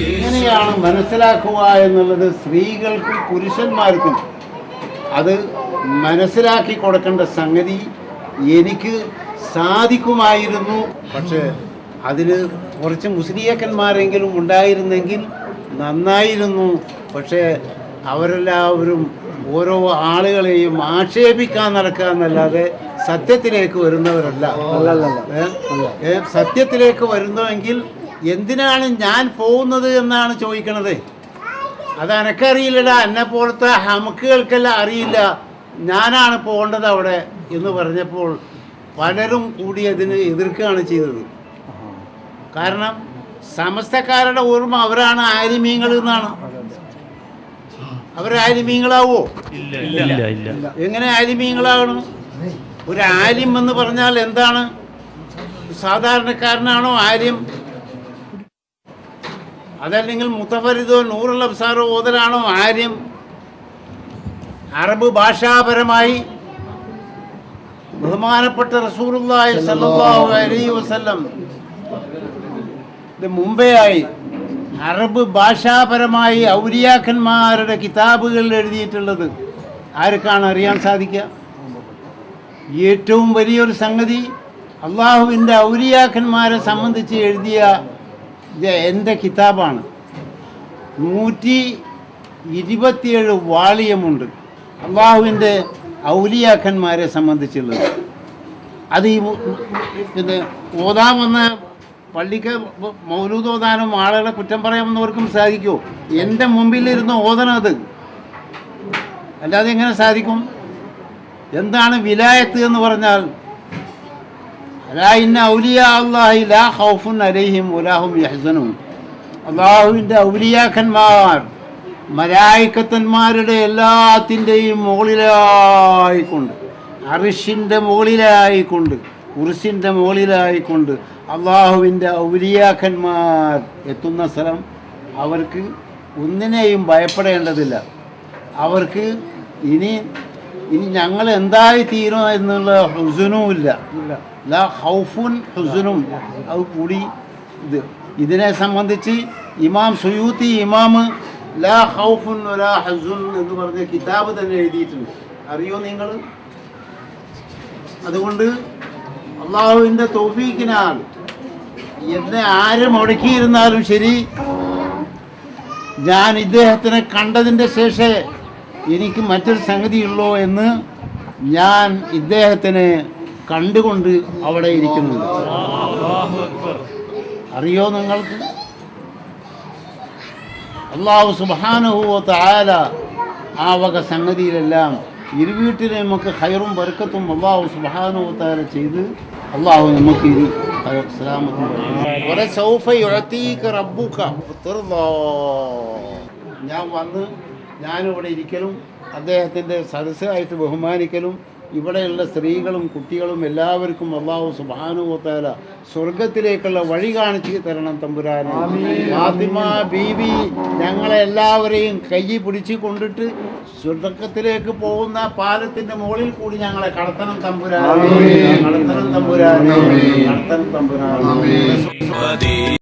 ഇങ്ങനെയാണ് മനസ്സിലാക്കുക എന്നുള്ളത് സ്ത്രീകൾക്കും പുരുഷന്മാർക്കും അത് മനസ്സിലാക്കി കൊടുക്കേണ്ട സംഗതി എനിക്ക് സാധിക്കുമായിരുന്നു. പക്ഷേ അതിന് കുറച്ച് മുസ്ലിയാക്കന്മാരെങ്കിലും ഉണ്ടായിരുന്നെങ്കിൽ നന്നായിരുന്നു. പക്ഷേ അവരെല്ലാവരും ഓരോ ആളുകളെയും ആക്ഷേപിക്കാൻ നടക്കുക എന്നല്ലാതെ സത്യത്തിലേക്ക് വരുന്നവരല്ല. സത്യത്തിലേക്ക് വരുന്നുവെങ്കിൽ എന്തിനാണ് ഞാൻ പോകുന്നത് എന്നാണ് ചോദിക്കണത്. അത് എനക്കറിയില്ലടാ, എന്നെ പോലത്തെ ഹമുക്കുകൾക്കെല്ലാം അറിയില്ല, ഞാനാണ് പോകേണ്ടത് അവിടെ എന്ന് പറഞ്ഞപ്പോൾ പലരും കൂടി അതിന് എതിർക്കുകയാണ് ചെയ്തത്. കാരണം സമസ്തക്കാരുടെ ഓർമ്മ അവരാണ് ആലിമീങ്ങൾ എന്നാണ്. അവർ ആലിമീങ്ങളാവോ? എങ്ങനെ ആലിമീങ്ങളാകണം? ഒരു ആലിം എന്ന് പറഞ്ഞാൽ എന്താണ്? സാധാരണക്കാരനാണോ ആലിം? അതല്ലെങ്കിൽ മുത്തഫരിദോ നൂറുൽ അബ്സാറോ ഓതലാണോ ആലിം? അറബ് ഭാഷാപരമായി ബഹുമാനപ്പെട്ട റസൂലുള്ളാഹി സ്വല്ലല്ലാഹു അലൈഹി വസല്ലം മുമ്പേ ആയി അറബ് ഭാഷാപരമായി ഔലിയാക്കന്മാരുടെ കിതാബുകളിൽ എഴുതിയിട്ടുള്ളത് ആർക്കാണ് അറിയാൻ സാധിക്കുക? ഏറ്റവും വലിയൊരു സംഗതി അള്ളാഹുവിൻ്റെ ഔലിയാക്കന്മാരെ സംബന്ധിച്ച് എഴുതിയ എൻ്റെ കിതാബാണ്. 127 വാളിയമുണ്ട് അള്ളാഹുവിൻ്റെ ഔലിയാക്കന്മാരെ സംബന്ധിച്ചുള്ളത്. അത് ഈ പിന്നെ ഓതാൻ വന്ന പള്ളിക്ക് മൗലൂദ് ഓതാനും ആളുകളെ കുറ്റം പറയാമെന്നവർക്കും സാധിക്കുമോ? എൻ്റെ മുമ്പിലിരുന്ന് ഓതണം അത്, അല്ലാതെ എങ്ങനെ സാധിക്കും? എന്താണ് വിലായത്ത് എന്ന് പറഞ്ഞാൽ? അലാ ഇന്ന ഔലിയാ അല്ലാഹി ലാ ഖൗഫുൻ അലൈഹിം വലാ ഹും യഹ്സനൂൻ. അല്ലാഹുവിൻ്റെ ഔലിയാക്കന്മാർ മലായിക്കത്തന്മാരുടെ എല്ലാത്തിൻ്റെയും മുകളിലായിക്കൊണ്ട്, അർശിൻ്റെ മുകളിലായിക്കൊണ്ട്, കുർസിൻ്റെ മുകളിലായിക്കൊണ്ട് അള്ളാഹുവിൻ്റെ ഔലിയാക്കന്മാർ എത്തുന്ന സ്ഥലം അവർക്ക് ഒന്നിനെയും ഭയപ്പെടേണ്ടതില്ല. അവർക്ക് ഇനി ഞങ്ങൾ എന്തായി തീരും എന്നുള്ള ഹുസുനും ഇല്ല. ലാ ഖൗഫുൻ ഹുസുനും അത് കൂടി ഇതിനെ സംബന്ധിച്ച് ഇമാം സുയൂത്തി ഇമാമ് ലാ ഖൗഫുൻ വലാ ഹുസുൻ എന്ന് പറഞ്ഞ കിതാബ് തന്നെ എഴുതിയിട്ടുണ്ട്. അറിയോ നിങ്ങൾ? അതുകൊണ്ട് അള്ളാഹുവിൻ്റെ തൗഫീഖിനാൽ എന്നെ ആര് മുടക്കിയിരുന്നാലും ശരി, ഞാൻ ഇദ്ദേഹത്തിനെ കണ്ടതിൻ്റെ ശേഷം എനിക്ക് മറ്റൊരു സംഗതിയുള്ളൂ എന്ന് ഞാൻ ഇദ്ദേഹത്തിനെ കണ്ടുകൊണ്ട് അവിടെ ഇരിക്കുന്നുണ്ട്. അറിയോ നിങ്ങൾക്ക്? അല്ലാഹു സുബ്ഹാനഹു വ തആല ആ വക സംഗതിയിലെല്ലാം ഇരുവീട്ടിൽ നമുക്ക് ഖൈറും ബർക്കത്തും അല്ലാഹു സുബ്ഹാനഹു വ തആല ചെയ്ത് അല്ലാഹു നമുക്ക് ഇനി ഞാൻ വന്ന് ഞാനിവിടെ ഇരിക്കലും അദ്ദേഹത്തിൻ്റെ സദസ്സായിട്ട് ബഹുമാനിക്കലും ഇവിടെയുള്ള സ്ത്രീകളും കുട്ടികളും എല്ലാവർക്കും അല്ലാഹു സുബ്ഹാനഹു വ തആല സ്വർഗത്തിലേക്കുള്ള വഴി കാണിച്ചു തരണം തമ്പുരാനെ. ഫാത്തിമ ബീവി ഞങ്ങളെല്ലാവരെയും കൈ പിടിച്ച് കൊണ്ടിട്ട് സ്വർഗത്തിലേക്ക് പോകുന്ന പാലത്തിൻ്റെ മുകളിൽ കൂടി ഞങ്ങളെ കടത്തണം തമ്പുരാനെ, കടത്തണം തമ്പുരാനെ, കടത്തണം തമ്പുരാനെ.